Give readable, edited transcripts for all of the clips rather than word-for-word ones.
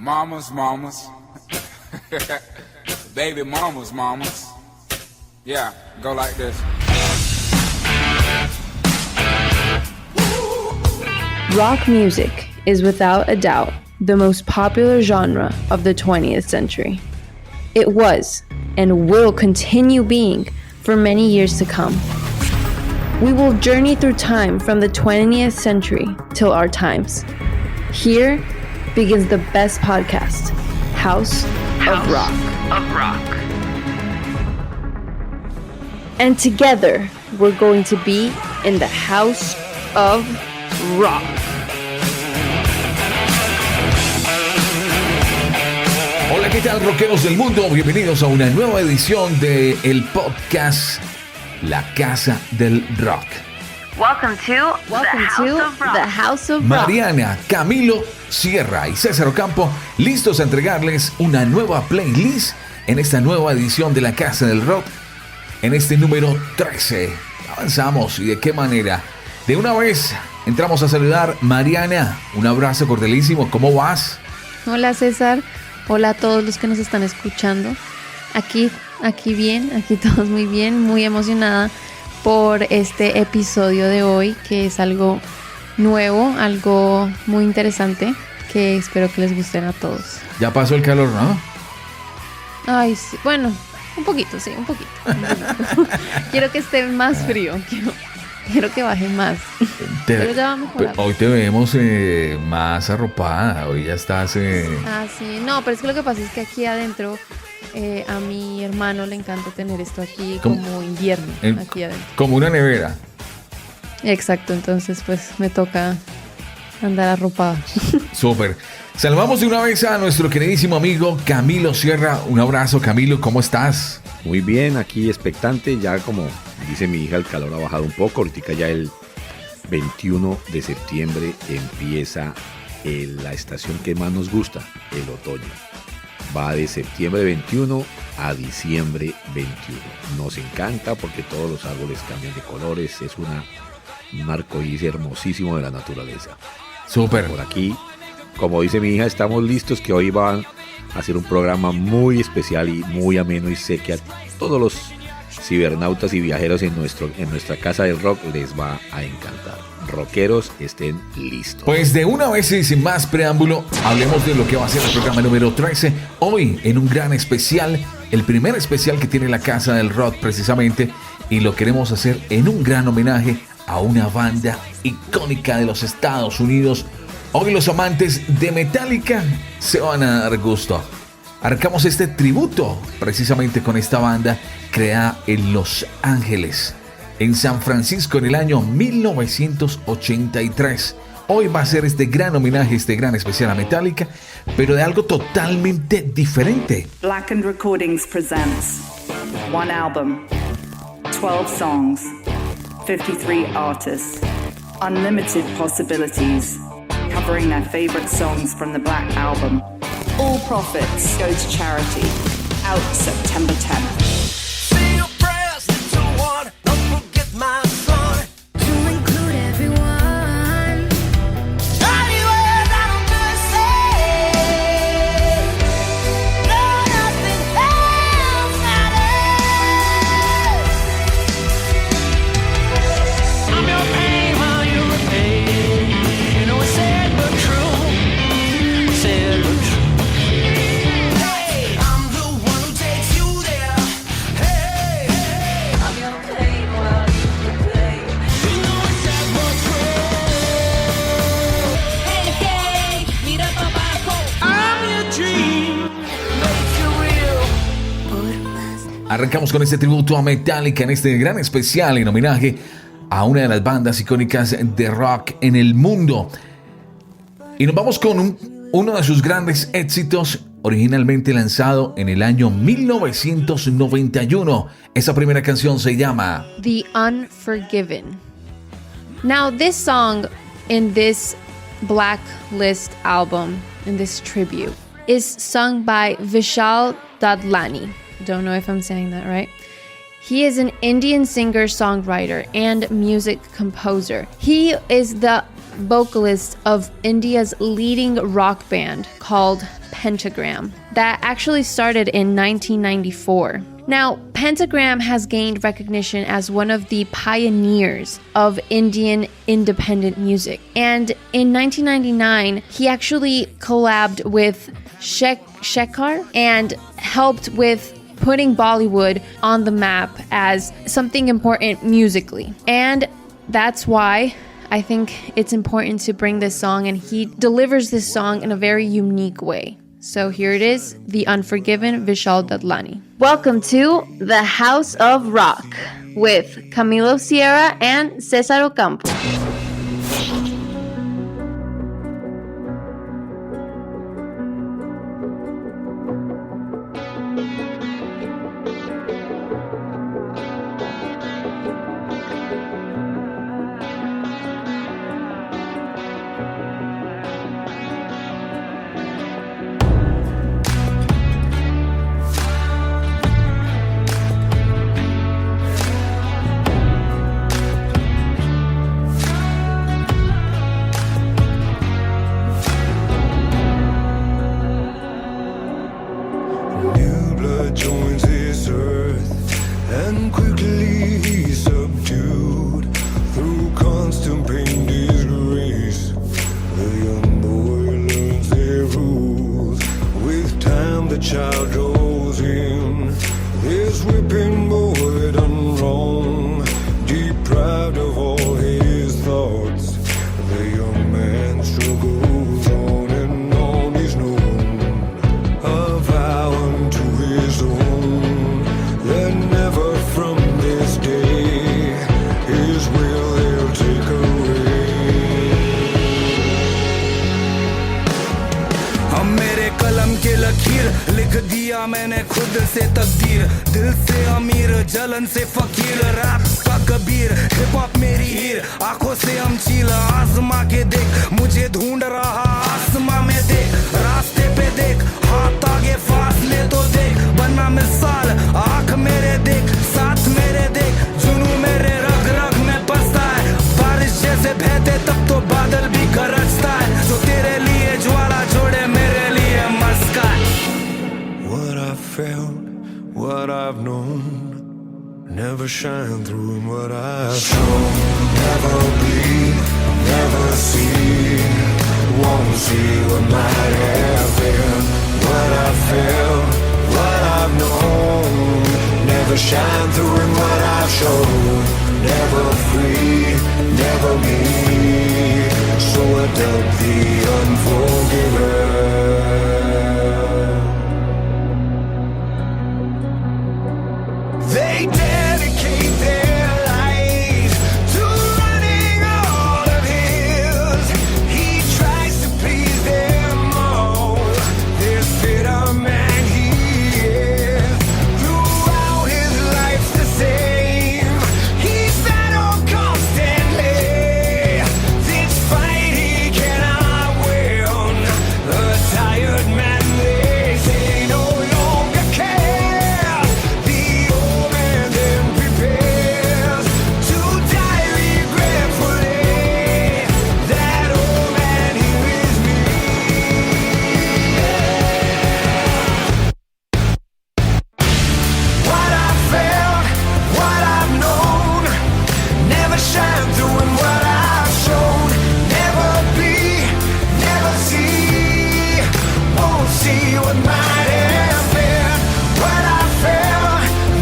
Mamas, baby mamas. Yeah, go like this. Rock music is without a doubt the most popular genre of the 20th century. It was and will continue being for many years to come. We will journey through time from the 20th century till our times. Here begins the best podcast, House of Rock. And together, we're going to be in the House of Rock. Hola, ¿qué tal, rockeros del mundo? Bienvenidos a una nueva edición de el podcast La Casa del Rock. Welcome to the House of Rock. Mariana, Camilo, Sierra y Cesar Ocampo, listos a entregarles una nueva playlist en esta nueva edición de La Casa del Rock, en este número 13. Avanzamos, y de qué manera. De una vez entramos a saludar. Mariana, un abrazo cordialísimo. ¿Cómo vas? Hola, César. Hola a todos los que nos están escuchando. Aquí bien, aquí todos muy bien, muy emocionada por este episodio de hoy, que es algo nuevo, algo muy interesante, que espero que les gusten a todos. Ya pasó el calor, ¿no? Ay, sí, bueno, un poquito. Quiero que esté más frío, quiero que baje más. Pero ya va a mejorar. Hoy te vemos más arropada, hoy ya estás... Ah, sí, no, pero es que lo que pasa es que aquí adentro a mi hermano le encanta tener esto aquí como invierno, aquí adentro. Como una nevera. Exacto, entonces pues me toca andar arropada. Súper. Saludamos de una vez a nuestro queridísimo amigo Camilo Sierra. Un abrazo, Camilo, ¿cómo estás? Muy bien, aquí expectante, ya como dice mi hija, el calor ha bajado un poco. Ahorita ya el 21 de septiembre empieza la estación que más nos gusta, el otoño. Va de septiembre 21 a diciembre 21. Nos encanta porque todos los árboles cambian de colores, es un arcoíris hermosísimo de la naturaleza. Súper. Por aquí, como dice mi hija, estamos listos, que hoy van a hacer un programa muy especial y muy ameno, y sé que a todos los cibernautas y viajeros en nuestra casa del rock les va a encantar. Rockeros, estén listos. Pues de una vez y sin más preámbulo, hablemos de lo que va a ser el programa número 13. Hoy en un gran especial, el primer especial que tiene la Casa del Rock precisamente, y lo queremos hacer en un gran homenaje a una banda icónica de los Estados Unidos. Hoy los amantes de Metallica se van a dar gusto. Arrancamos este tributo precisamente con esta banda creada en Los Ángeles, en San Francisco, en el año 1983. Hoy va a ser este gran homenaje, este gran especial a Metallica, pero de algo totalmente diferente. Blacklist Recordings presents one album, 12 songs, 53 artists, unlimited possibilities, covering their favorite songs from the Black Album. All profits go to charity. Out September 10th. Arrancamos con este tributo a Metallica en este gran especial en homenaje a una de las bandas icónicas de rock en el mundo. Y nos vamos con uno de sus grandes éxitos, originalmente lanzado en el año 1991. Esa primera canción se llama The Unforgiven. Now, this song in this Blacklist album, in this tribute, is sung by Vishal Dadlani. Don't know if I'm saying that right. He is an Indian singer-songwriter and music composer. He is the vocalist of India's leading rock band called Pentagram that actually started in 1994. Now, Pentagram has gained recognition as one of the pioneers of Indian independent music. And in 1999, he actually collabed with Shekhar and helped with putting Bollywood on the map as something important musically. And that's why I think it's important to bring this song, and he delivers this song in a very unique way. So here it is, The Unforgiven, Vishal Dadlani. Welcome to the House of Rock with Camilo Sierra and Cesar Ocampo. जलन से फकीर rap का Kabir hip hop मेरी हीर आंखों से हम चीला आजमा के देख मुझे ढूंढ रहा आसमां में देख रास्ते पे देख हाथ आगे फासले तो देख बना मिसाल आंख मेरे देख साथ मेरे देख जुनू मेरे रग रग में बसता है बारिश जैसे बहते तब तो बादल भी गरजता है जो तेरे लिए ज्वाला छोड़े मेरे लिए मस्का What I felt, what I've known never shine through in what I've shown. Never bleed, never see. Won't see what might have been. What I felt, what I've known. Never shine through in what I've shown. Never free, never me. So I dug the unforgiven. They dedicate their lives to running all of his. He tries to please them all. This bitter man he is. Throughout his life's the same. He's battled constantly. This fight he cannot win. The tired man they say no longer cares. The old man then prepares to die regretfully. That old man, here is me. What I felt, what I've known, never shine through in what I've shown. Never be, never see, won't see what might have been. What I felt,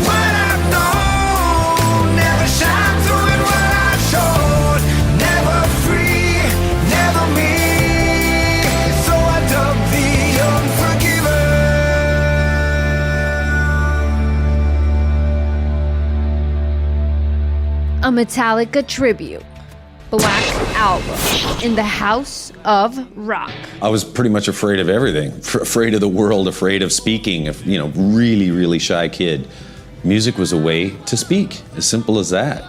what I've known, never shine through in what I've shown. Never free, never me, so I dug the unforgiven. A Metallica tribute, Black Album, in the House of Rock. I was pretty much afraid of everything, afraid of the world, afraid of speaking, really, really shy kid. Music was a way to speak, as simple as that.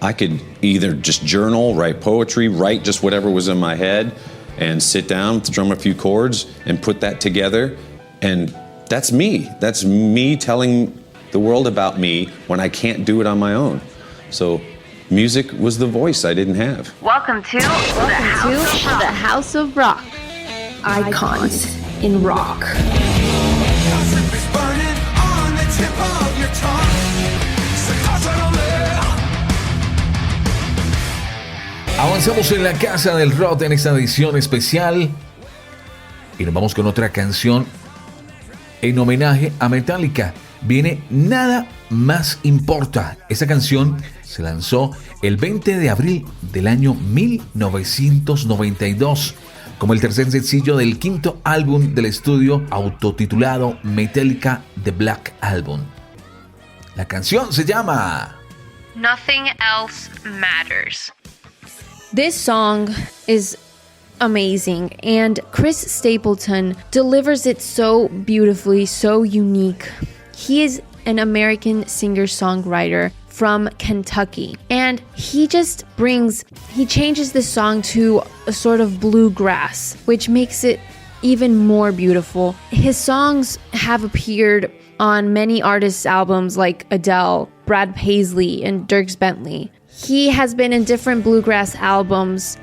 I could either just journal, write poetry, write just whatever was in my head, and sit down, strum a few chords, and put that together. And that's me. That's me telling the world about me when I can't do it on my own. So music was the voice I didn't have. Welcome to the House of Rock. Icons. in rock. Gossip is burning on the tip of your tongue. So Avanzamos en la casa del rock en esta edición especial y nos vamos con otra canción en homenaje a Metallica. Viene Nada Más Importa. Esta canción se lanzó el 20 de abril del año 1992 como el tercer sencillo del quinto álbum del estudio autotitulado Metallica The Black Album. La canción se llama Nothing Else Matters. This song is amazing, and Chris Stapleton delivers it so beautifully, so unique. He is an American singer-songwriter from Kentucky, and he changes the song to a sort of bluegrass, which makes it even more beautiful. His songs have appeared on many artists' albums like Adele, Brad Paisley, and Dierks Bentley. He has been in different bluegrass albums,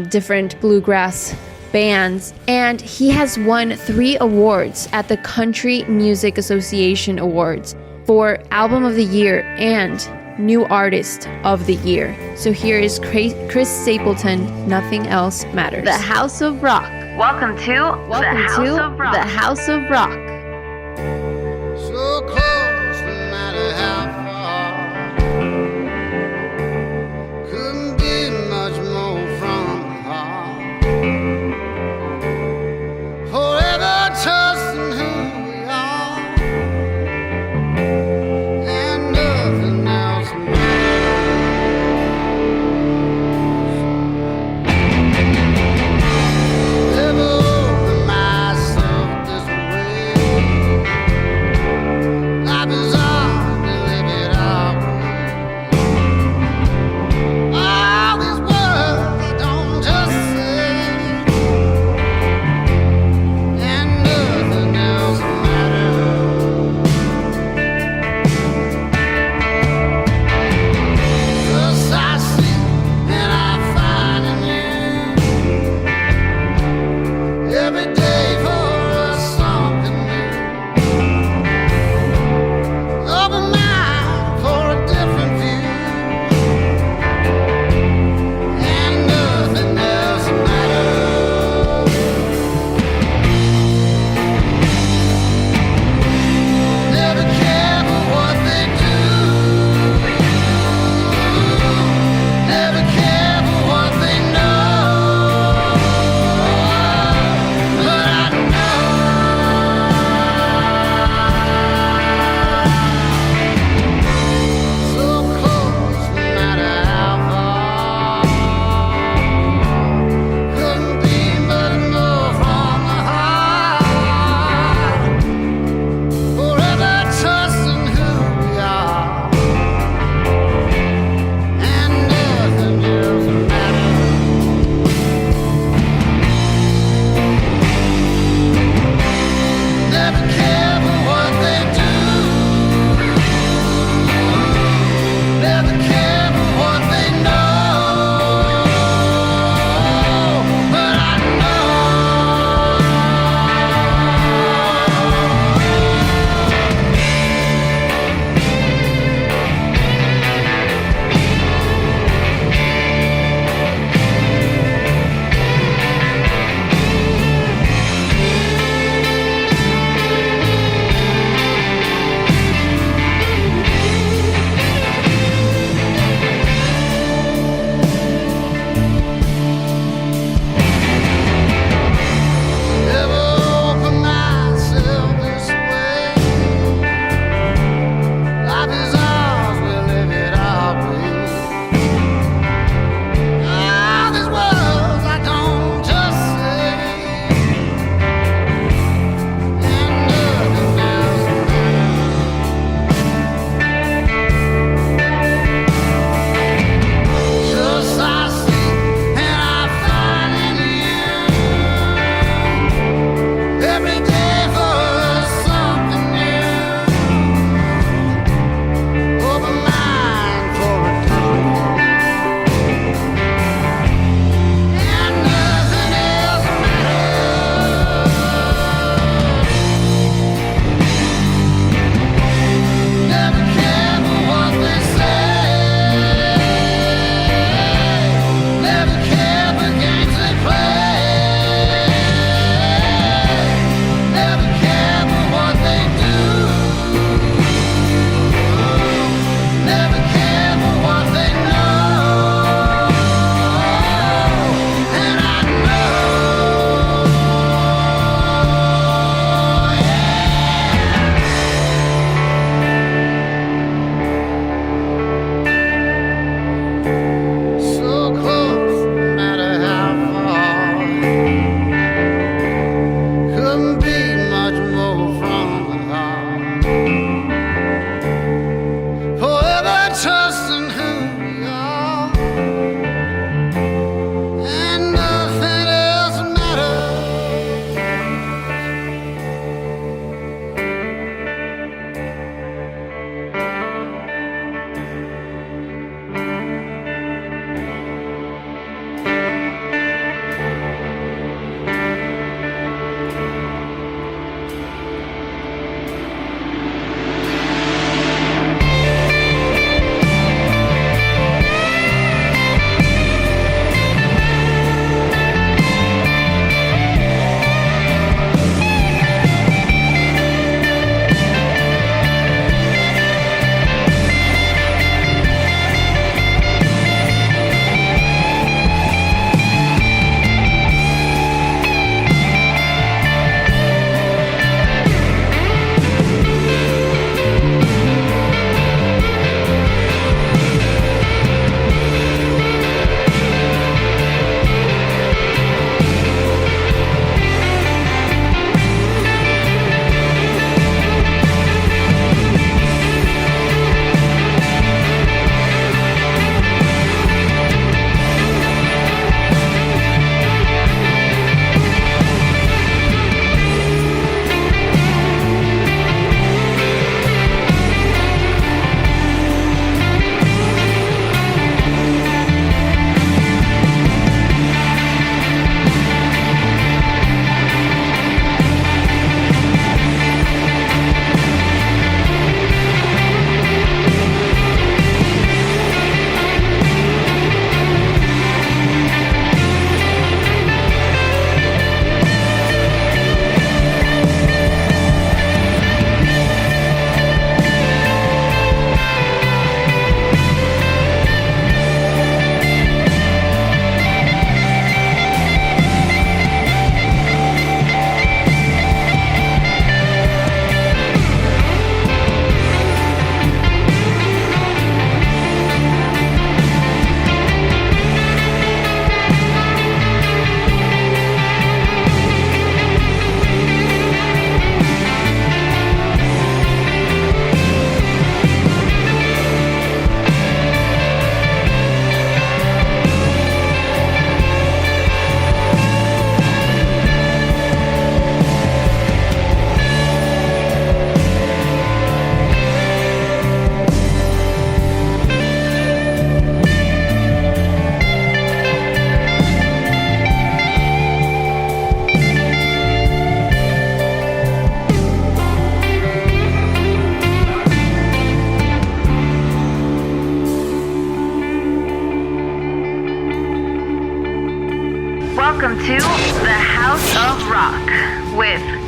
different bluegrass bands, and he has won 3 awards at the Country Music Association Awards for Album of the Year and New Artist of the Year. So here is Chris Stapleton, Nothing Else Matters. The House of Rock. Welcome to the House of Rock. So close, no matter how far. Couldn't be much more from the heart. Forever trusting who we are, and nothing else matters. Never open myself this way.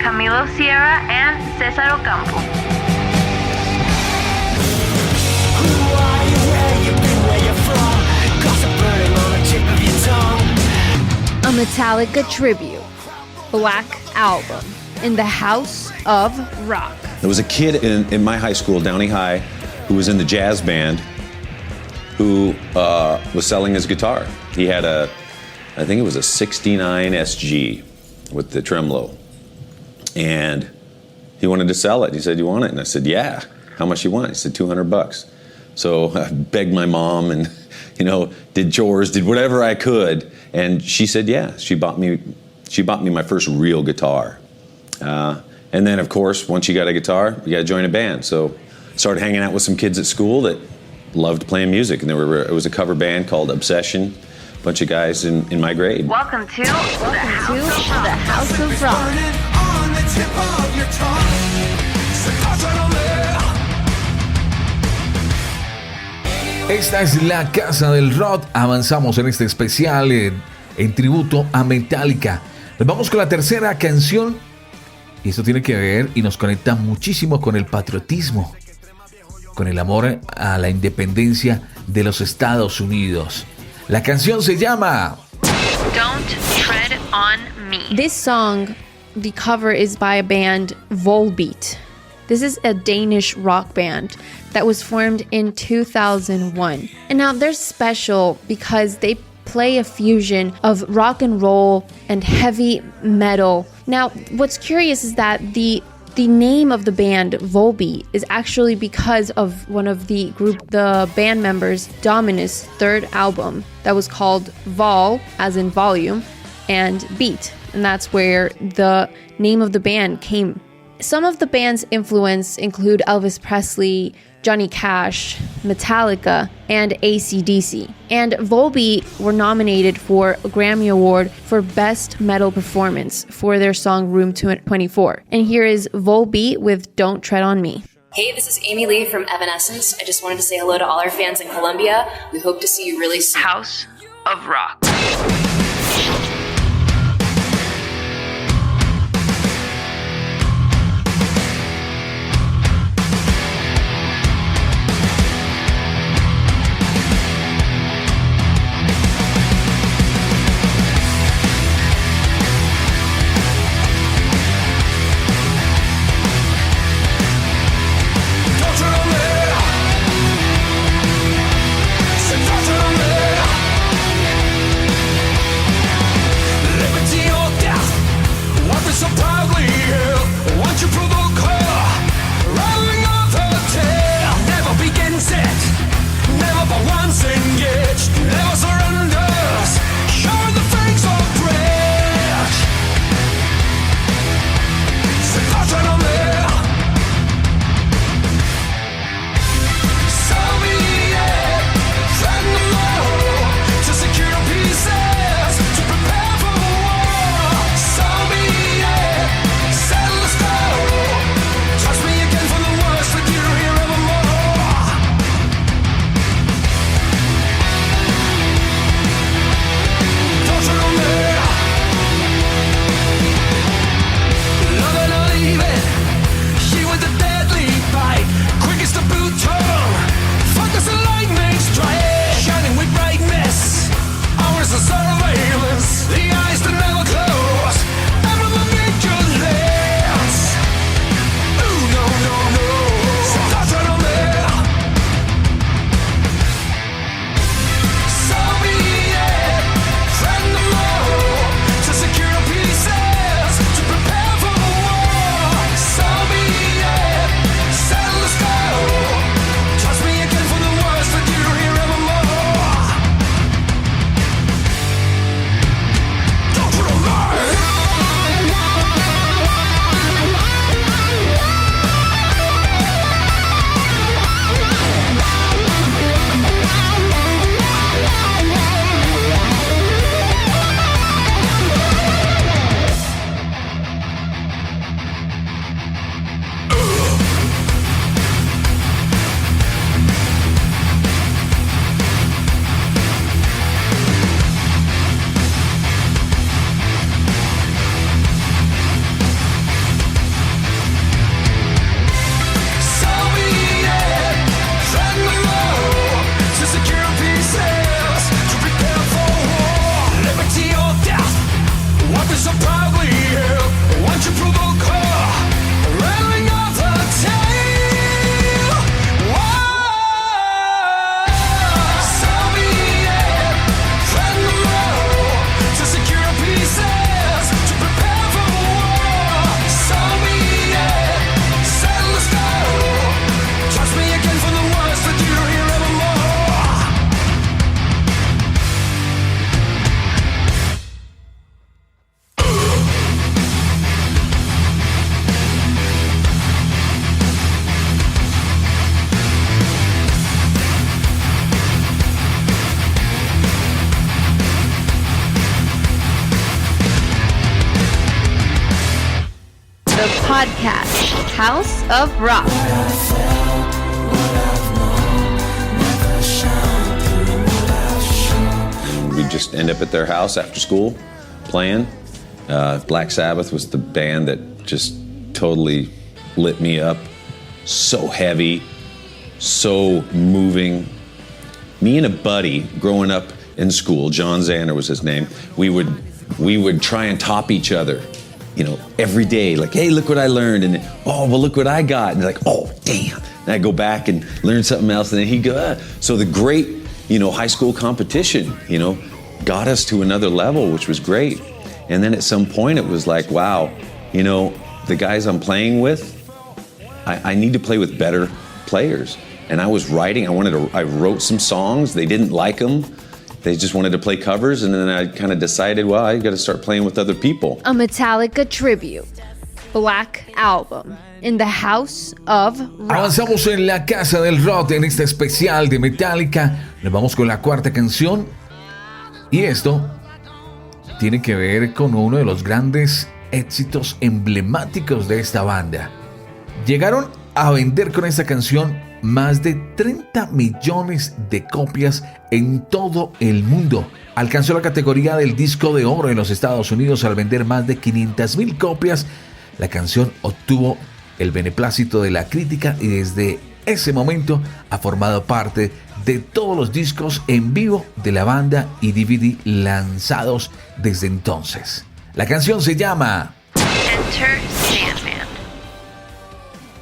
Camilo Sierra, and Cesar Ocampo. A Metallica tribute, Black Album, in the House of Rock. There was a kid in my high school, Downey High, who was in the jazz band who was selling his guitar. He had I think it was a 69 SG with the tremolo. And he wanted to sell it. He said, "You want it?" And I said, "Yeah." "How much you want?" He said, $200. So I begged my mom and, did chores, did whatever I could. And she said, yeah. She bought me my first real guitar. And then, of course, once you got a guitar, you got to join a band. So I started hanging out with some kids at school that loved playing music. And it was a cover band called Obsession. A bunch of guys in my grade. Welcome to the House of Rock. Esta es la casa del rock. Avanzamos en este especial en tributo a Metallica. Nos vamos con la tercera canción. Y esto tiene que ver y nos conecta muchísimo con el patriotismo, con el amor a la independencia de los Estados Unidos. La canción se llama Don't Tread on Me. This song, the cover is by a band Volbeat. This is a Danish rock band that was formed in 2001. And now they're special because they play a fusion of rock and roll and heavy metal. Now, what's curious is that the name of the band, Volbeat, is actually because of one of the band members, Dominus' third album that was called Vol, as in volume, and Beat. And that's where the name of the band came. Some of the band's influence include Elvis Presley, Johnny Cash, Metallica, and AC/DC. And Volbeat were nominated for a Grammy Award for Best Metal Performance for their song Room 24. And here is Volbeat with Don't Tread on Me. Hey, this is Amy Lee from Evanescence. I just wanted to say hello to all our fans in Colombia. We hope to see you really soon. House of Rock. the podcast, House of Rock. We'd just end up at their house after school playing. Black Sabbath was the band that just totally lit me up. So heavy, so moving. Me and a buddy growing up in school, John Zander was his name, we would try and top each other, every day. Like, hey, look what I learned. And then, oh, well, look what I got. And like, oh, damn. And I'd go back and learn something else. And then he'd go, ah. So the great, high school competition, got us to another level, which was great. And then at some point it was like, wow, the guys I'm playing with, I need to play with better players. And I was writing, I wrote some songs, they didn't like them. They just wanted to play covers, and then I kind of decided, well, I got to start playing with other people. A Metallica tribute, Black Album, in the House of Rock. Avanzamos en la casa del rock en este especial de Metallica. Nos vamos con la cuarta canción. Y esto tiene que ver con uno de los grandes éxitos emblemáticos de esta banda. Llegaron a vender con esta canción más de 30 millones de copias en todo el mundo. Alcanzó la categoría del disco de oro en los Estados Unidos al vender más de 500,000 copias. La canción obtuvo el beneplácito de la crítica y desde ese momento ha formado parte de todos los discos en vivo de la banda y DVD lanzados desde entonces. La canción se llama Enter Sandman.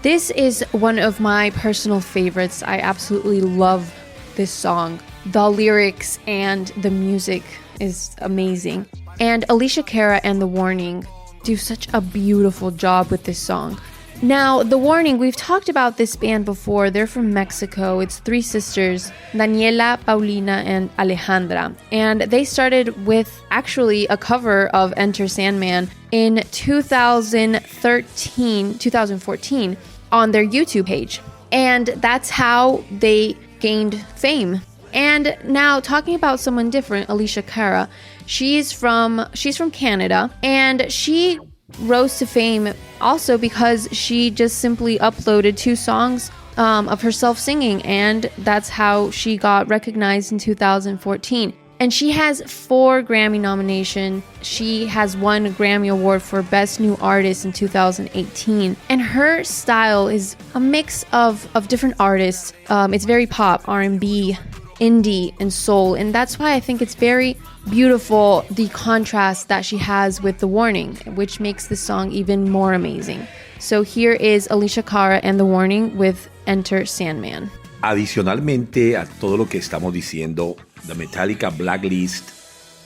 This is one of my personal favorites. I absolutely love this song. The lyrics and the music is amazing. And Alicia Cara and The Warning do such a beautiful job with this song. Now, The Warning, we've talked about this band before. They're from Mexico. It's three sisters, Daniela, Paulina, and Alejandra. And they started with actually a cover of Enter Sandman in 2014 on their YouTube page. And that's how they gained fame. And now talking about someone different, Alicia Cara, she's from Canada, and she rose to fame also because she just simply uploaded 2 songs of herself singing, and that's how she got recognized in 2014. And she has 4 Grammy nominations. She has won a Grammy Award for Best New Artist in 2018. And her style is a mix of different artists. It's very pop, R&B, indie, and soul. And that's why I think it's very beautiful, the contrast that she has with The Warning, which makes the song even more amazing. So here is Alicia Cara and The Warning with Enter Sandman. Adicionalmente a todo lo que estamos diciendo, The Metallica Blacklist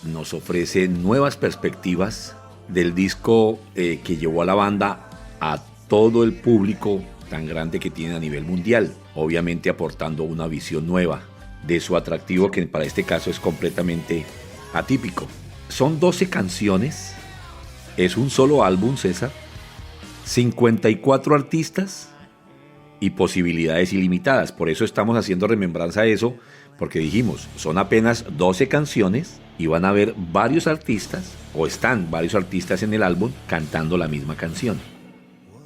nos ofrece nuevas perspectivas del disco que llevó a la banda a todo el público tan grande que tiene a nivel mundial, obviamente aportando una visión nueva de su atractivo, que para este caso es completamente atípico. Son 12 canciones, es un solo álbum, César, 54 artistas y posibilidades ilimitadas. Por eso estamos haciendo remembranza a eso, porque dijimos, son apenas 12 canciones y van a haber varios artistas, o están varios artistas en el álbum cantando la misma canción.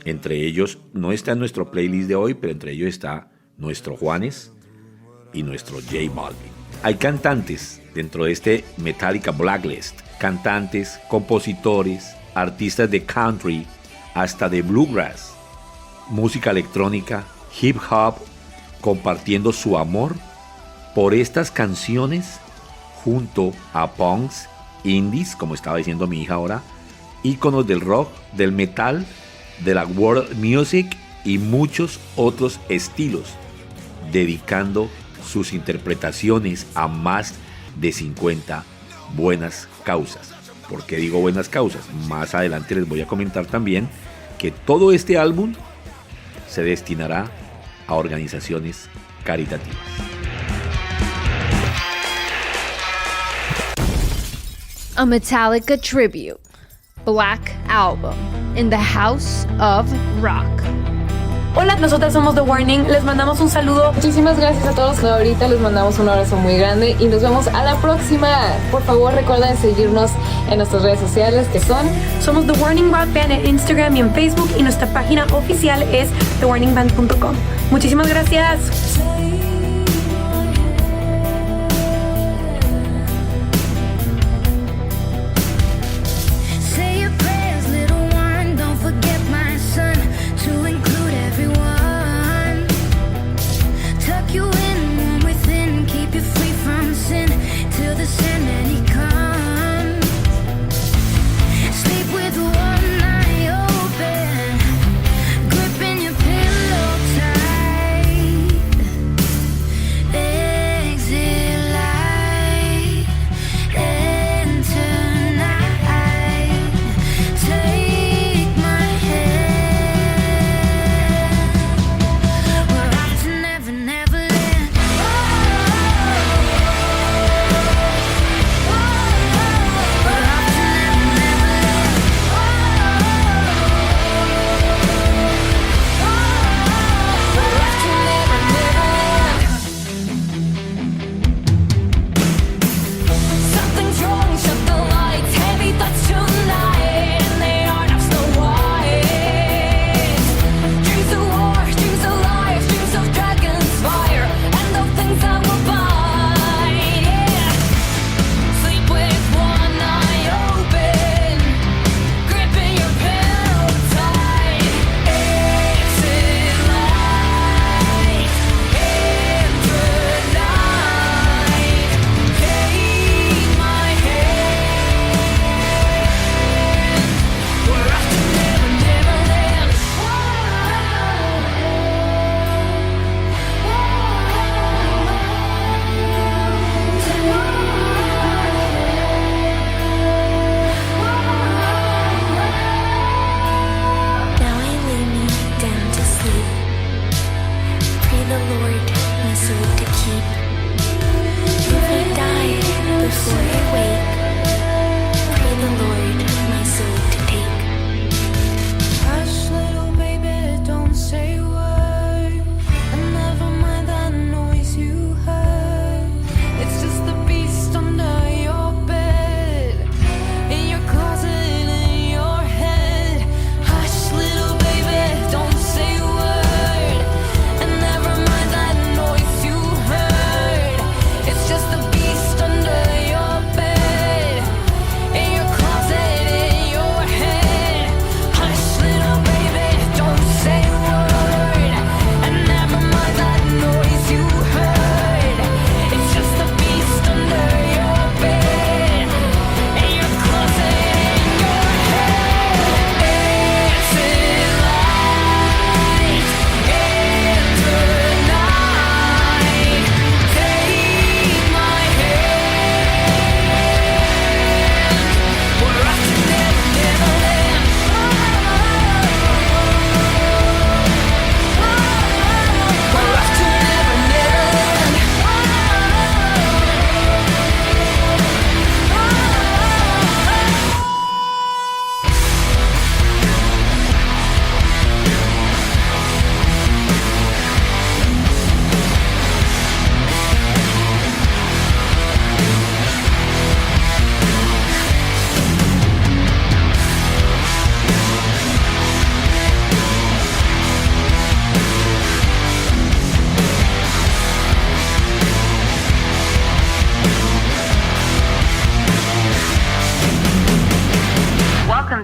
Entre ellos, no está en nuestro playlist de hoy, pero entre ellos está nuestro Juanes y nuestro J Balvin. Hay cantantes dentro de este Metallica Blacklist, cantantes, compositores, artistas de country, hasta de bluegrass, música electrónica, hip hop, compartiendo su amor por estas canciones junto a punks, indies, como estaba diciendo mi hija ahora, íconos del rock, del metal, de la world music y muchos otros estilos, dedicando sus interpretaciones a más de 50 buenas causas. ¿Por qué digo buenas causas? Más adelante les voy a comentar también que todo este álbum se destinará a organizaciones caritativas. A Metallica tribute, Black Album, in the House of Rock. Hola, nosotras somos The Warning, les mandamos un saludo. Muchísimas gracias a todos. Ahorita les mandamos un abrazo muy grande y nos vemos a la próxima. Por favor, recuerden seguirnos en nuestras redes sociales que somos The Warning Rock Band en Instagram y en Facebook, y nuestra página oficial es thewarningband.com. Muchísimas gracias.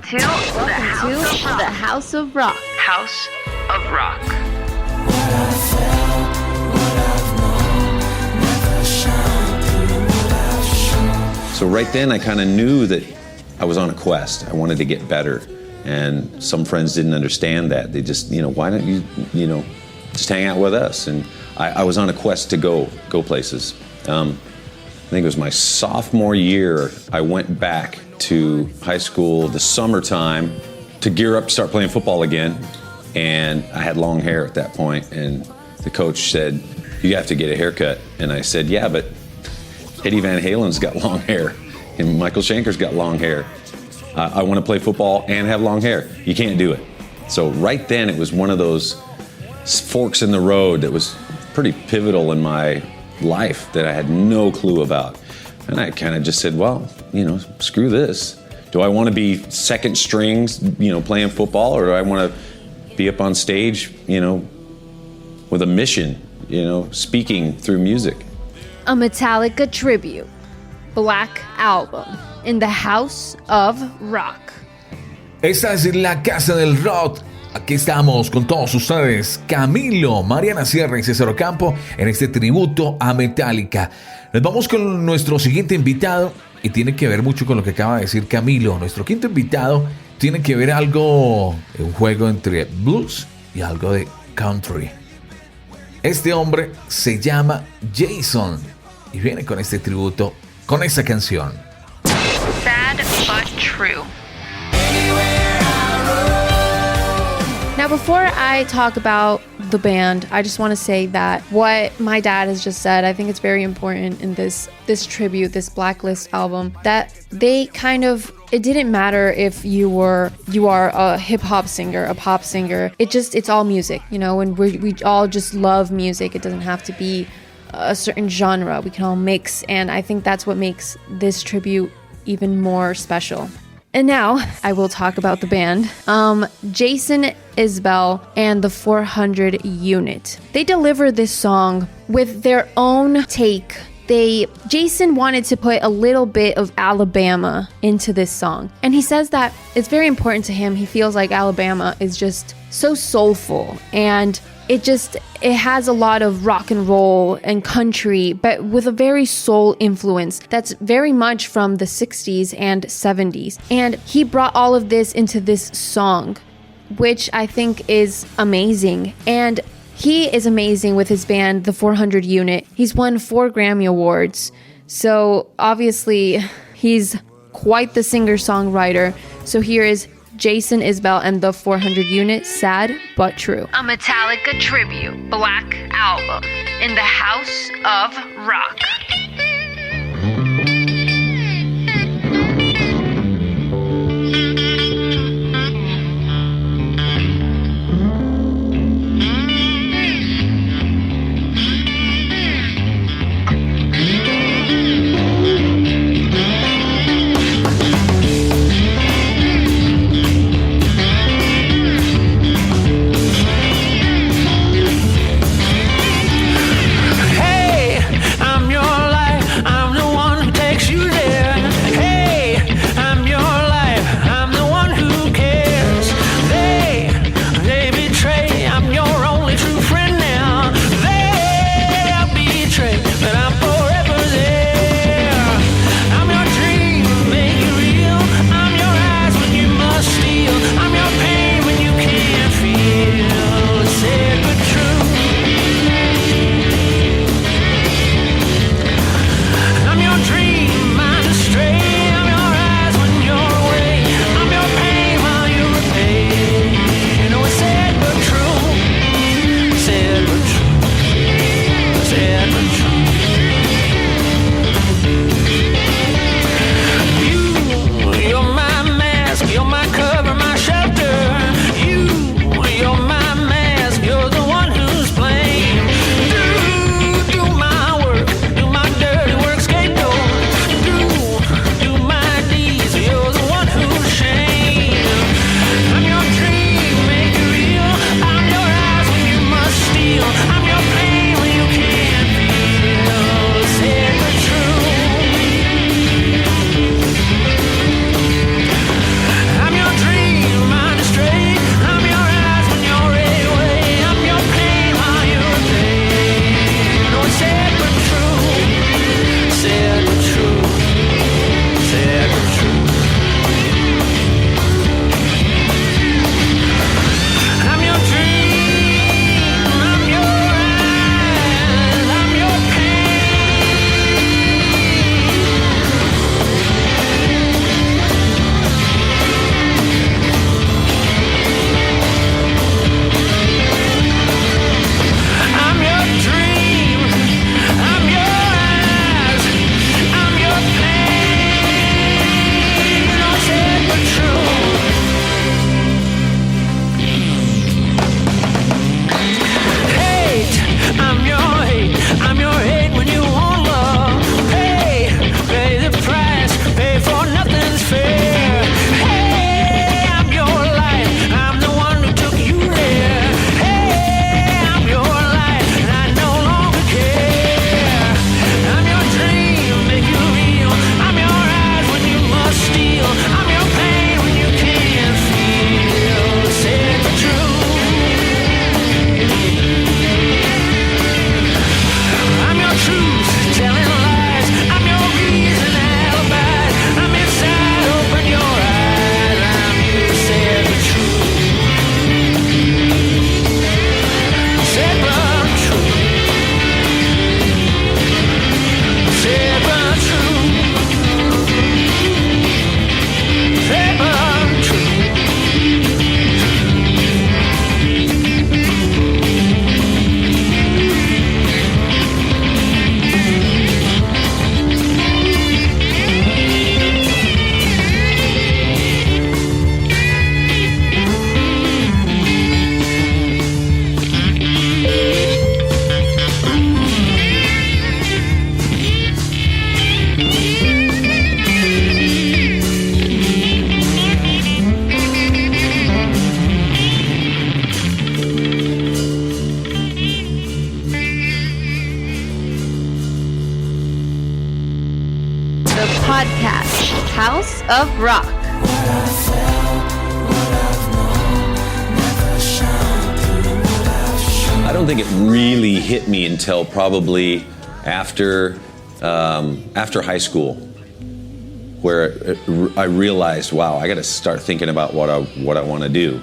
The House of Rock. House of Rock. So right then I kind of knew that I was on a quest. I wanted to get better. And some friends didn't understand that. They just, why don't you, just hang out with us? And I was on a quest to go places. I think it was my sophomore year, I went back to high school the summertime to gear up to start playing football again. And I had long hair at that point, and the coach said, "You have to get a haircut." And I said, "Yeah, but Eddie Van Halen's got long hair, and Michael Schenker's got long hair. I want to play football and have long hair. You can't do it." So right then it was one of those forks in the road that was pretty pivotal in my life that I had no clue about. And I kind of just said, well, screw this. Do I want to be second strings, playing football, or do I want to be up on stage, with a mission, speaking through music? A Metallica tribute, Black Album, in the House of Rock. Esta es la casa del rock. Aquí estamos con todos ustedes, Camilo, Mariana Sierra y Cesar Ocampo, en este tributo a Metallica. Nos vamos con nuestro siguiente invitado y tiene que ver mucho con lo que acaba de decir Camilo. Nuestro quinto invitado tiene que ver un juego entre blues y algo de country. Este hombre se llama Jason y viene con este tributo, con esta canción. Sad but true. Now, before I talk about the band, I just want to say that what my dad has just said, I think it's very important in this tribute, this Blacklist album, that they it didn't matter if you are a hip hop singer, a pop singer. It's all music, and we all just love music. It doesn't have to be a certain genre. We can all mix, and I think that's what makes this tribute even more special. And now I will talk about the band. Jason, Isbell, and the 400 Unit. They delivered this song with their own take. Jason wanted to put a little bit of Alabama into this song. And he says that it's very important to him. He feels like Alabama is just so soulful, and it has a lot of rock and roll and country, but with a very soul influence that's very much from the 60s and 70s. And he brought all of this into this song, which I think is amazing. And he is amazing with his band, the 400 Unit. He's won 4 Grammy Awards. So obviously he's quite the singer-songwriter. So here is Jason Isbell and the 400 Unit, Sad But True. A Metallica tribute, Black Album, in the House of Rock. I'm the one House of Rock. I don't think it really hit me until probably after high school, where I realized, wow, I got to start thinking about what I want to do.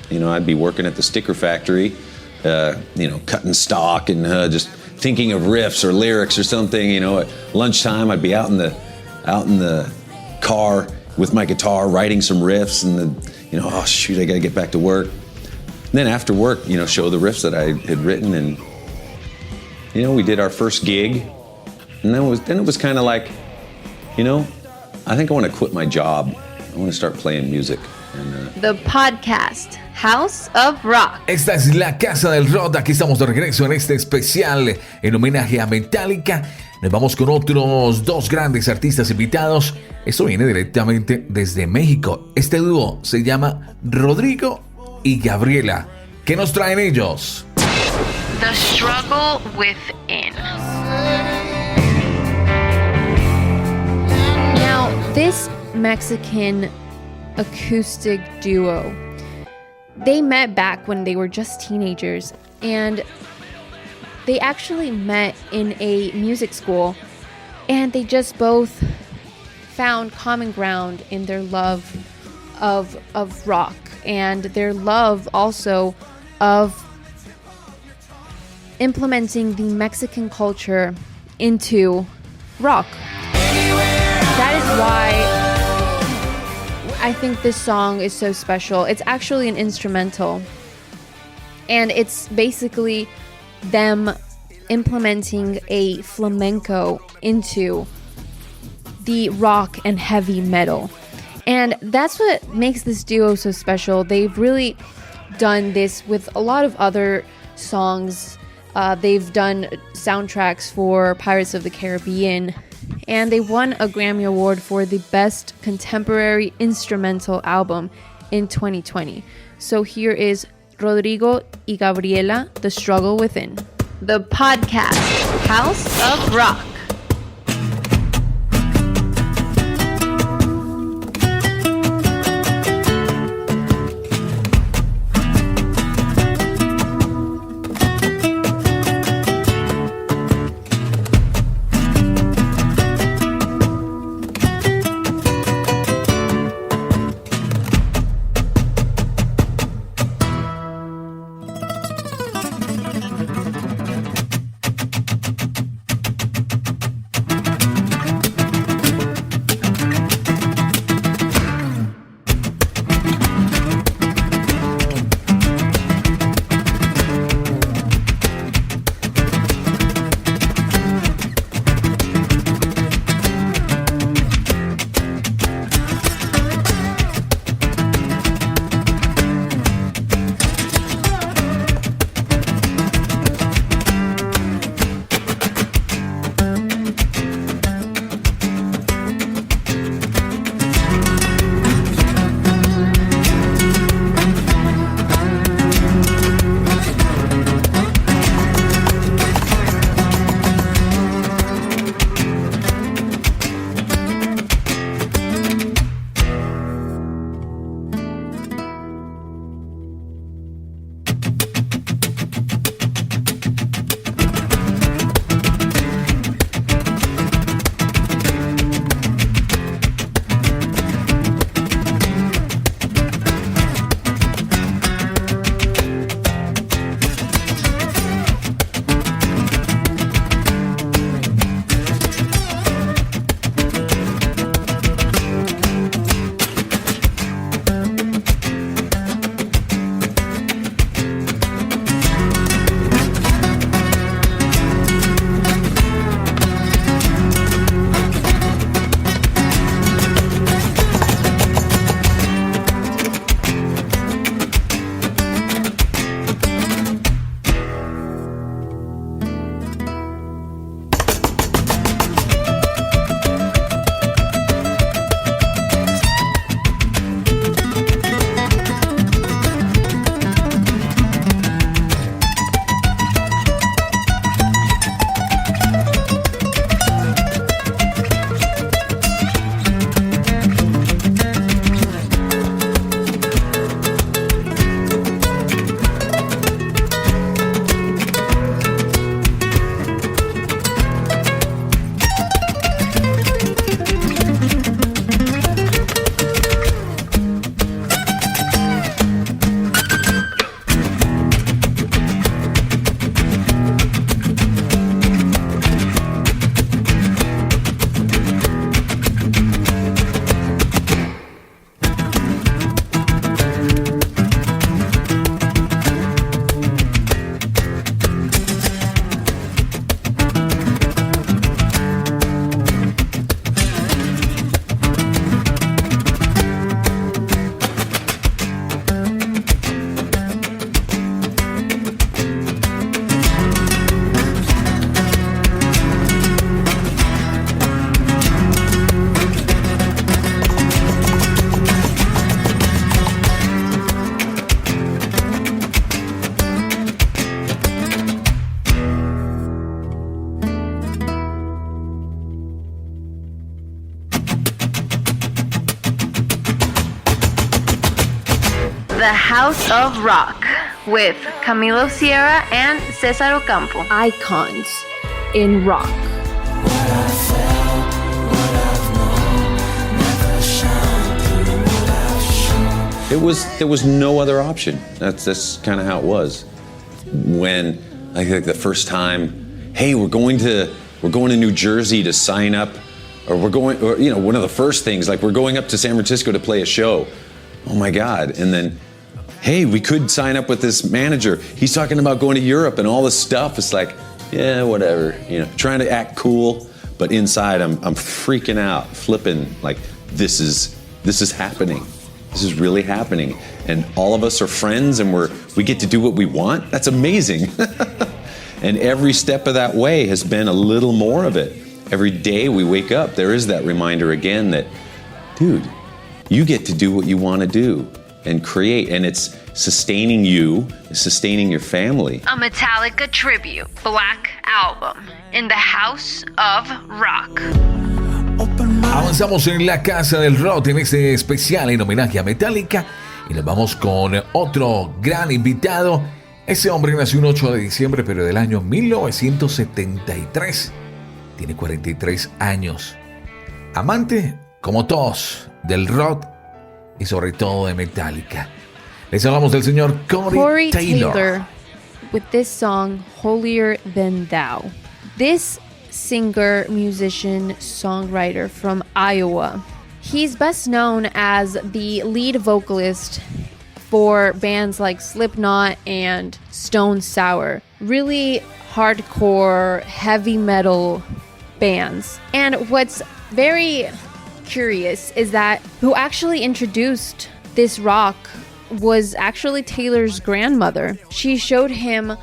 You know, I'd be working at the sticker factory, cutting stock and just thinking of riffs or lyrics or something. You know, at lunchtime I'd be out in the car with my guitar writing some riffs, and then, oh shoot, I got to get back to work. And then after work, show the riffs that I had written, and we did our first gig, and then it was kind of like, I think I want to quit my job. I want to start playing music. The podcast House of Rock. Esta es la Casa del Rock. Aquí estamos de regreso en este especial en homenaje a Metallica. Nos vamos con otros dos grandes artistas invitados. Esto viene directamente desde México. Este dúo se llama Rodrigo y Gabriela. ¿Qué nos traen ellos? The struggle within. Now, this Mexican acoustic duo, they met back when they were just teenagers, and they actually met in a music school, and they just both found common ground in their love of rock and their love also of implementing the Mexican culture into rock. That is why I think this song is so special. It's actually an instrumental, and it's basically them implementing a flamenco into the rock and heavy metal. And that's what makes this duo so special. They've really done this with a lot of other songs. They've done soundtracks for Pirates of the Caribbean, and they won a Grammy Award for the Best Contemporary Instrumental Album in 2020. So here is Rodrigo y Gabriela, The Struggle Within. The podcast House of Rock. The House of Rock with Camilo Sierra and Cesar Ocampo. Icons in rock. There was no other option. That's kind of how it was. When I think the first time, hey, we're going to New Jersey to sign up, or one of the first things, like we're going up to San Francisco to play a show. Oh my God! And then, hey, we could sign up with this manager. He's talking about going to Europe and all this stuff. It's like, yeah, whatever. Trying to act cool, but inside I'm freaking out, flipping. Like this is happening. This is really happening, and all of us are friends, and we get to do what we want. That's amazing. And every step of that way has been a little more of it. Every day we wake up, there is that reminder again that, dude, you get to do what you want to do and create, and it's sustaining you, it's sustaining your family. A Metallica tribute, Black Album, in the House of Rock. Avanzamos en la casa del rock en este especial en homenaje a Metallica y nos vamos con otro gran invitado. Ese hombre nació un 8 de diciembre pero del año 1973. Tiene 43 años. Amante, como todos, del rock y sobre todo de Metallica. Les hablamos del señor Corey Taylor. With this song, Holier Than Thou. This singer, musician, songwriter from Iowa. He's best known as the lead vocalist for bands like Slipknot and Stone Sour. Really hardcore, heavy metal bands. And what's very curious is that who actually introduced this rock was actually Taylor's grandmother. She showed him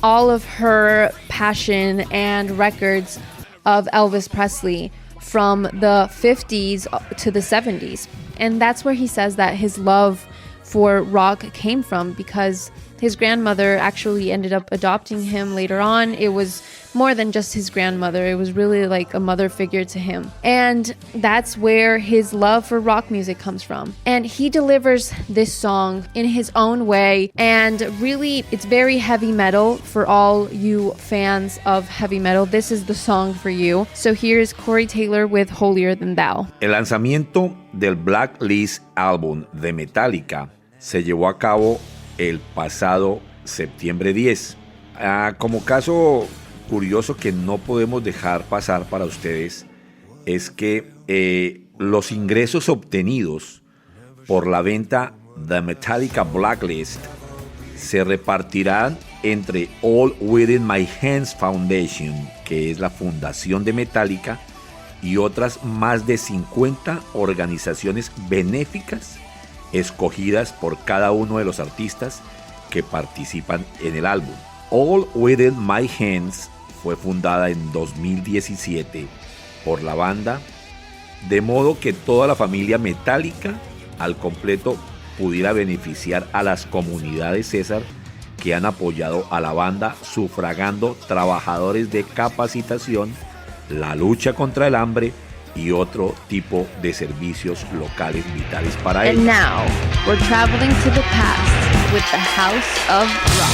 all of her passion and records of Elvis Presley from the 50s to the 70s. And that's where he says that his love for rock came from, because his grandmother actually ended up adopting him later on. It was more than just his grandmother. It was really like a mother figure to him. And that's where his love for rock music comes from. And he delivers this song in his own way. And really, it's very heavy metal for all you fans of heavy metal. This is the song for you. So here's Corey Taylor with Holier Than Thou. El lanzamiento del Blacklist álbum de Metallica se llevó a cabo el pasado septiembre 10. Como caso curioso que no podemos dejar pasar para ustedes es que los ingresos obtenidos por la venta de Metallica Blacklist se repartirán entre All Within My Hands Foundation, que es la fundación de Metallica, y otras más de 50 organizaciones benéficas escogidas por cada uno de los artistas que participan en el álbum. All Within My Hands fue fundada en 2017 por la banda, de modo que toda la familia Metallica al completo pudiera beneficiar a las comunidades César que han apoyado a la banda sufragando trabajadores de capacitación, la lucha contra el hambre y otro tipo de servicios locales vitales para ellos. And now, we're traveling to the past with the House of Rock.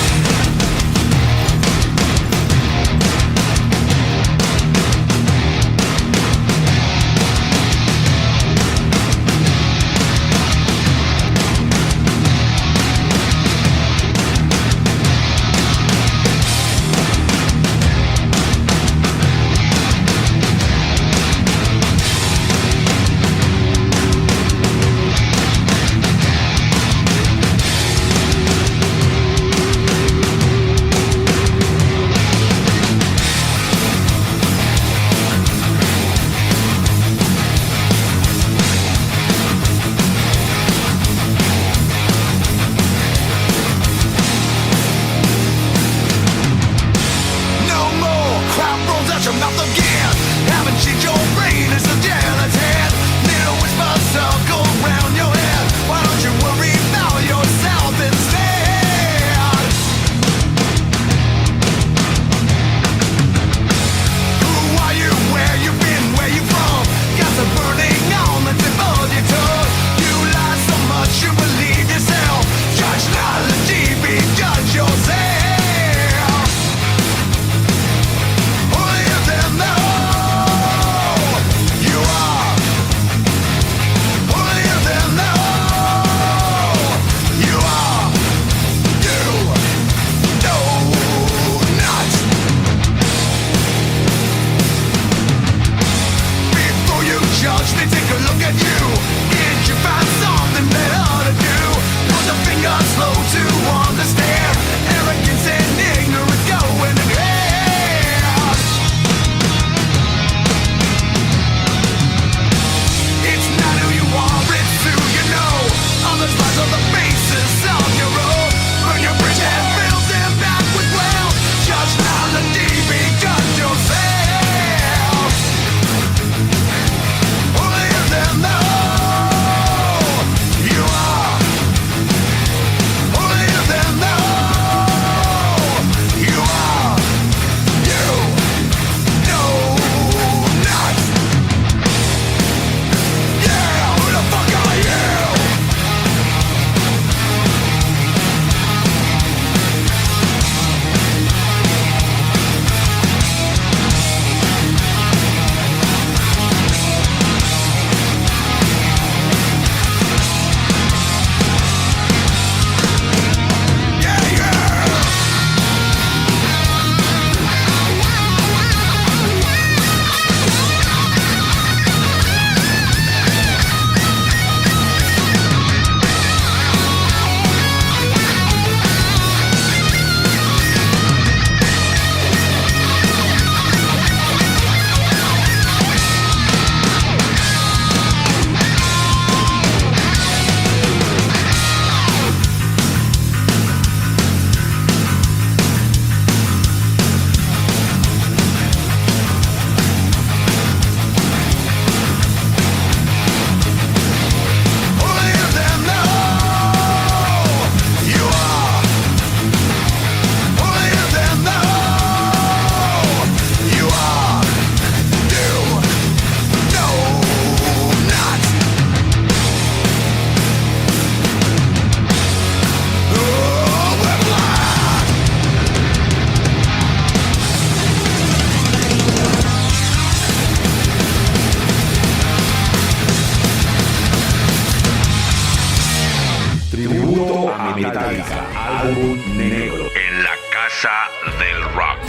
un negro en la casa del rock.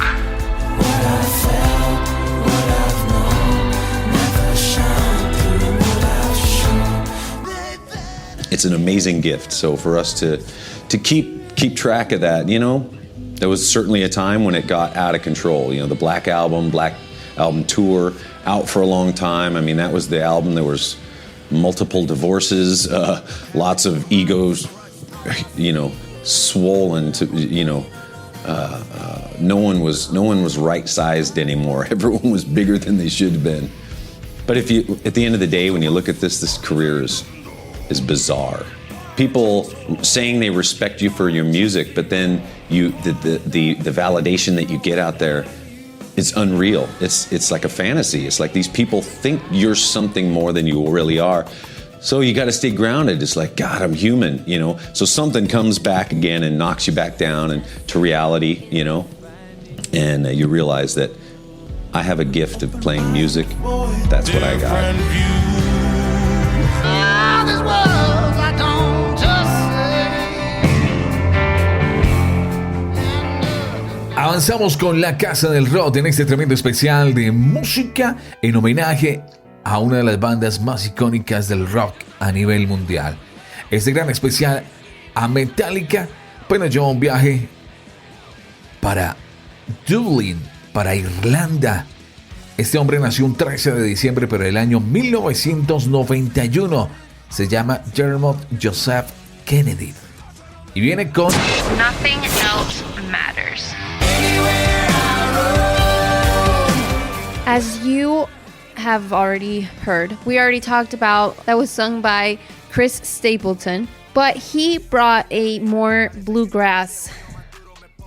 It's an amazing gift. So for us to keep track of that, there was certainly a time when it got out of control. The Black Album tour, out for a long time. I mean, that was the album. There was multiple divorces, lots of egos, swollen to, no one was right-sized anymore. Everyone was bigger than they should have been. But at the end of the day, when you look at this career is bizarre. People saying they respect you for your music, but then the validation that you get out there, it's unreal. It's like a fantasy. It's like these people think you're something more than you really are. So you got to stay grounded. It's like, God, I'm human, So something comes back again and knocks you back down and to reality, And you realize that I have a gift of playing music. That's what I got. Avanzamos con la Casa del Rock en este tremendo especial de música en homenaje a una de las bandas más icónicas del rock a nivel mundial. Este gran especial a Metallica pues nos lleva un viaje para Dublín, para Irlanda. Este hombre nació un 13 de diciembre pero del año 1991. Se llama Dermot Joseph Kennedy y viene con Nothing Else Matters. As you have already heard, we already talked about that was sung by Chris Stapleton, but he brought a more bluegrass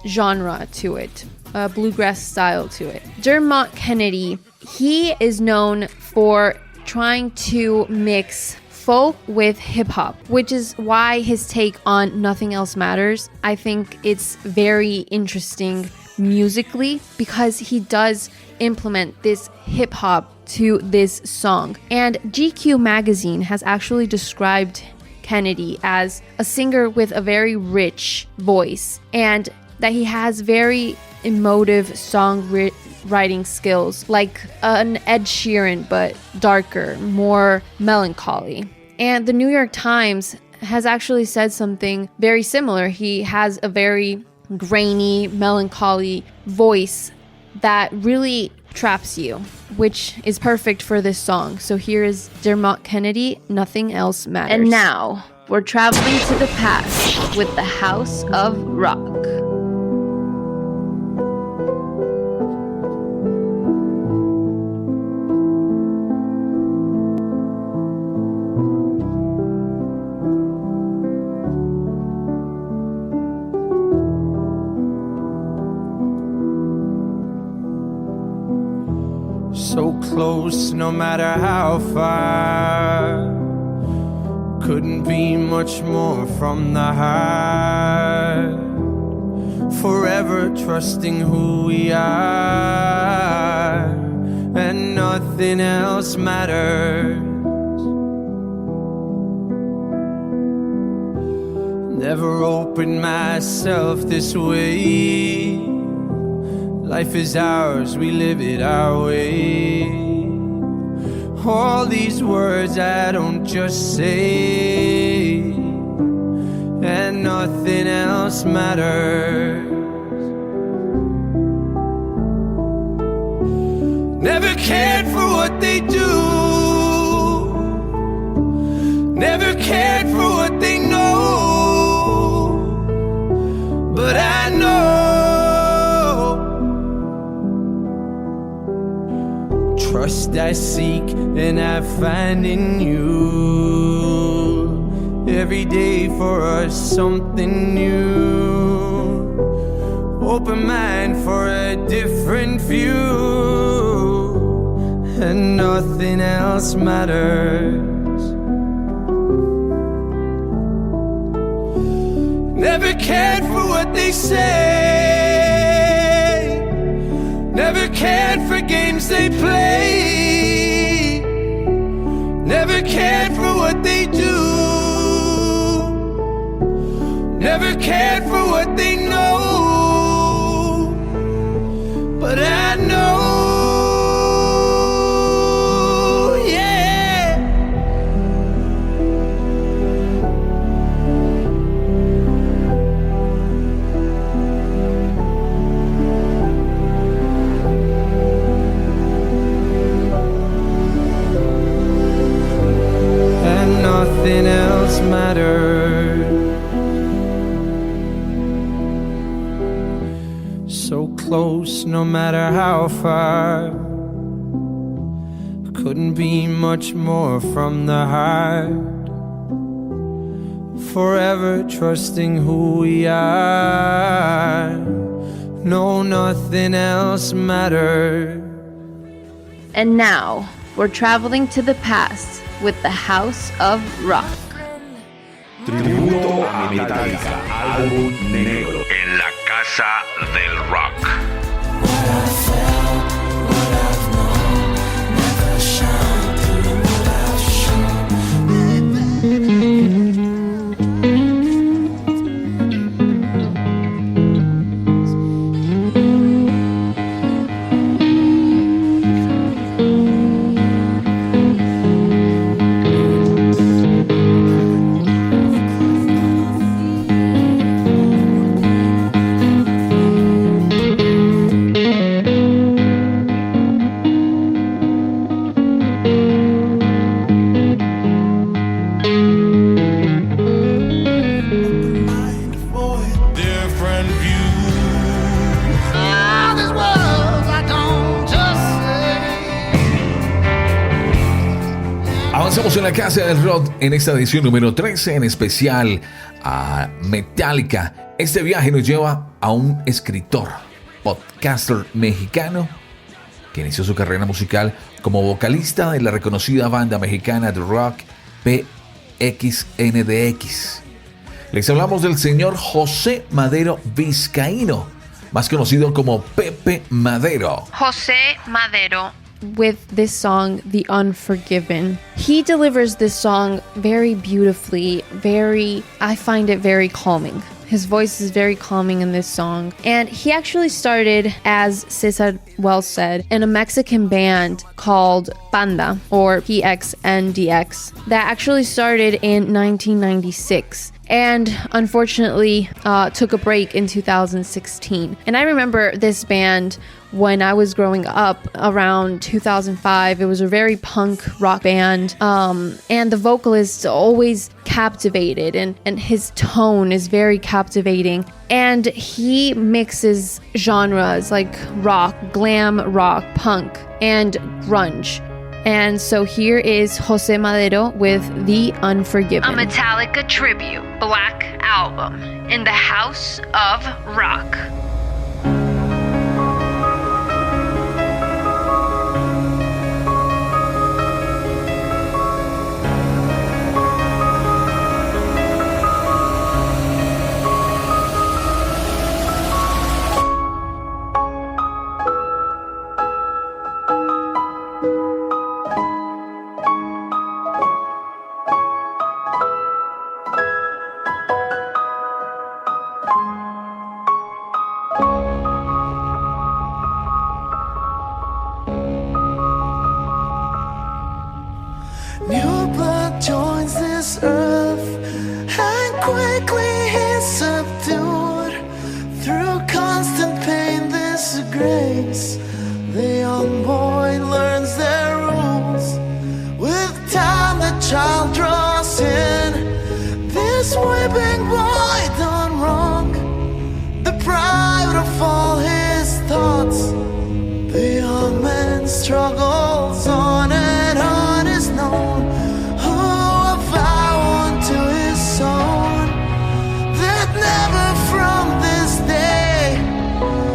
genre to it, a bluegrass style to it. Dermot Kennedy, he is known for trying to mix folk with hip-hop, which is why his take on Nothing Else Matters, I think it's very interesting musically because he does implement this hip-hop to this song. And GQ magazine has actually described Kennedy as a singer with a very rich voice and that he has very emotive songwriting skills, like an Ed Sheeran but darker, more melancholy. And the New York Times has actually said something very similar. He has a very grainy, melancholy voice that really traps you, which is perfect for this song. So here is Dermot Kennedy, Nothing Else Matters. And now, we're traveling to the past with the House of Rock. So close, no matter how far. Couldn't be much more from the heart. Forever trusting who we are, and nothing else matters. Never opened myself this way. Life is ours, we live it our way. All these words I don't just say, and nothing else matters. Never cared for what they do, never cared for what they know, but I know trust I seek and I find in you. Every day for us something new. Open mind for a different view, and nothing else matters. Never cared for what they say, never cared for games they play, never cared for what they do, never cared for what they know, but I know, yeah. And nothing else mattered. So close, no matter how far. Couldn't be much more from the heart. Forever trusting who we are. No, nothing else mattered. And now, we're traveling to the past with the House of Rock. Tributo a Metallica, álbum negro. En la casa del rock. Avanzamos en la casa del rock en esta edición número 13, en especial a Metallica. Este viaje nos lleva a un escritor, podcaster mexicano que inició su carrera musical como vocalista de la reconocida banda mexicana de rock PXNDX. Les hablamos del señor José Madero Vizcaíno, más conocido como Pepe Madero. José Madero. With this song, The Unforgiven. He delivers this song very beautifully, I find it very calming. His voice is very calming in this song. And he actually started, as Cesar well said, in a Mexican band called Banda, or PXNDX, that actually started in 1996. And unfortunately took a break in 2016. And I remember this band when I was growing up around 2005. It was a very punk rock band, and the vocalist always captivated, and his tone is very captivating. And he mixes genres like rock, glam rock, punk, and grunge. And so here is Jose Madero with The Unforgiven. A Metallica tribute, Black Album, in the House of Rock. New blood joins this earth, and quickly he's subdued. Through constant pain, this grace, the young boy learns their rules. With time, the child draws in. This weeping boy done wrong, deprived of all his thoughts. The young man struggles on and on is known. Who a vow unto his own, that never from this day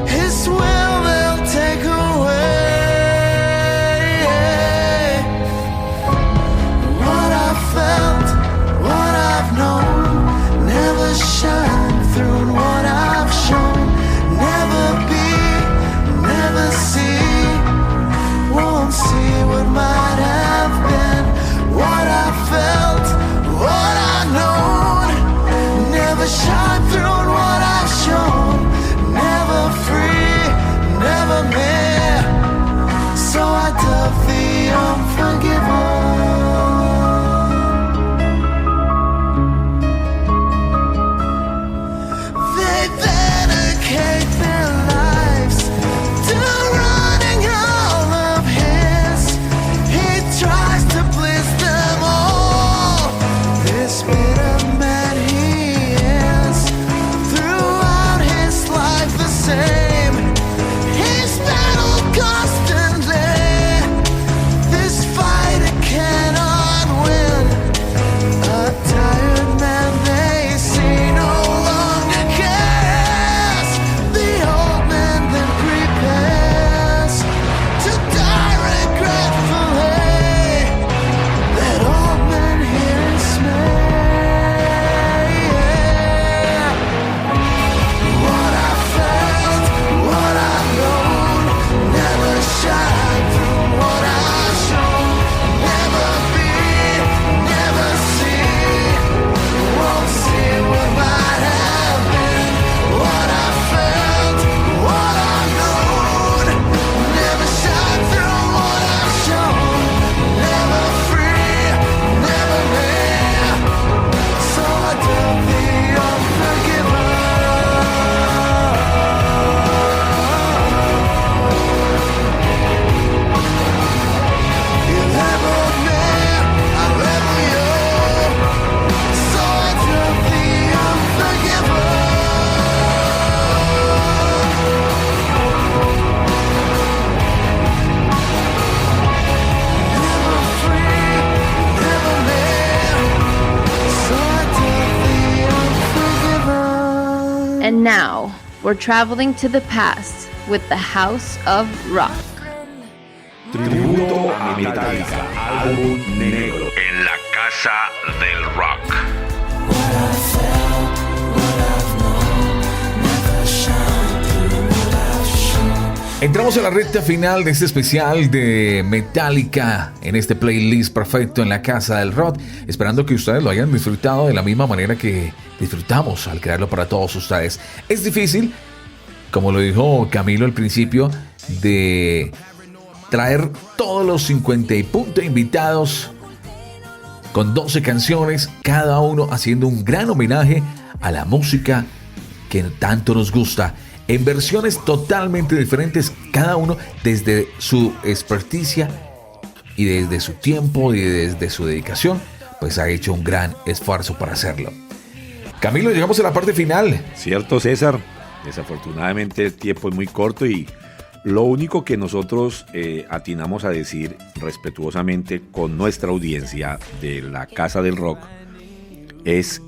his will take away. we're traveling to the past with the House of Rock. Tributo a Metallica, álbum negro. En la casa del rock. Entramos a la recta final de este especial de Metallica en este playlist perfecto en la casa del rock, esperando que ustedes lo hayan disfrutado de la misma manera que disfrutamos al crearlo para todos ustedes. Es difícil, como lo dijo Camilo al principio, de traer todos los 50 y punto invitados con 12 canciones, cada uno haciendo un gran homenaje a la música que tanto nos gusta, en versiones totalmente diferentes, cada uno desde su experticia y desde su tiempo y desde su dedicación, pues ha hecho un gran esfuerzo para hacerlo. Camilo, llegamos a la parte final. Cierto, César, desafortunadamente el tiempo es muy corto y lo único que nosotros atinamos a decir respetuosamente con nuestra audiencia de la Casa del Rock es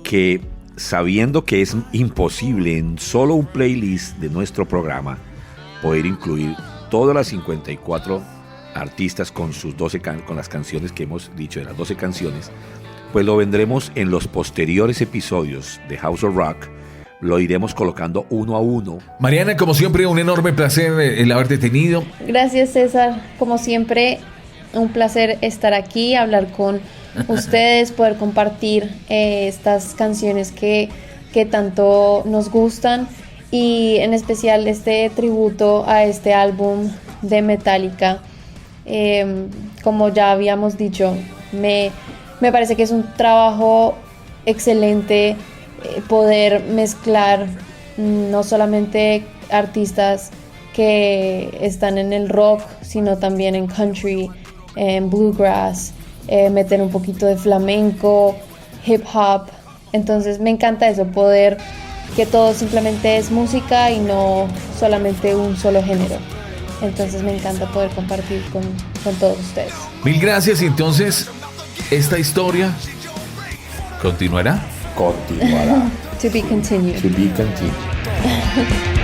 que, sabiendo que es imposible en solo un playlist de nuestro programa poder incluir todas las 54 artistas con sus 12 con las canciones que hemos dicho, de las 12 canciones, pues lo vendremos en los posteriores episodios de House of Rock. Lo iremos colocando uno a uno. Mariana, como siempre, un enorme placer el haberte tenido. Gracias, César. Como siempre, un placer estar aquí, hablar con ustedes, poder compartir estas canciones que tanto nos gustan, y en especial este tributo a este álbum de Metallica. Como ya habíamos dicho, me parece que es un trabajo excelente poder mezclar no solamente artistas que están en el rock, sino también en country, en bluegrass, meter un poquito de flamenco, hip hop. Entonces me encanta eso, poder que todo simplemente es música y no solamente un solo género. Entonces me encanta poder compartir con todos ustedes. Mil gracias. Y entonces, esta historia continuará. Continuará. To be continued. To be continued.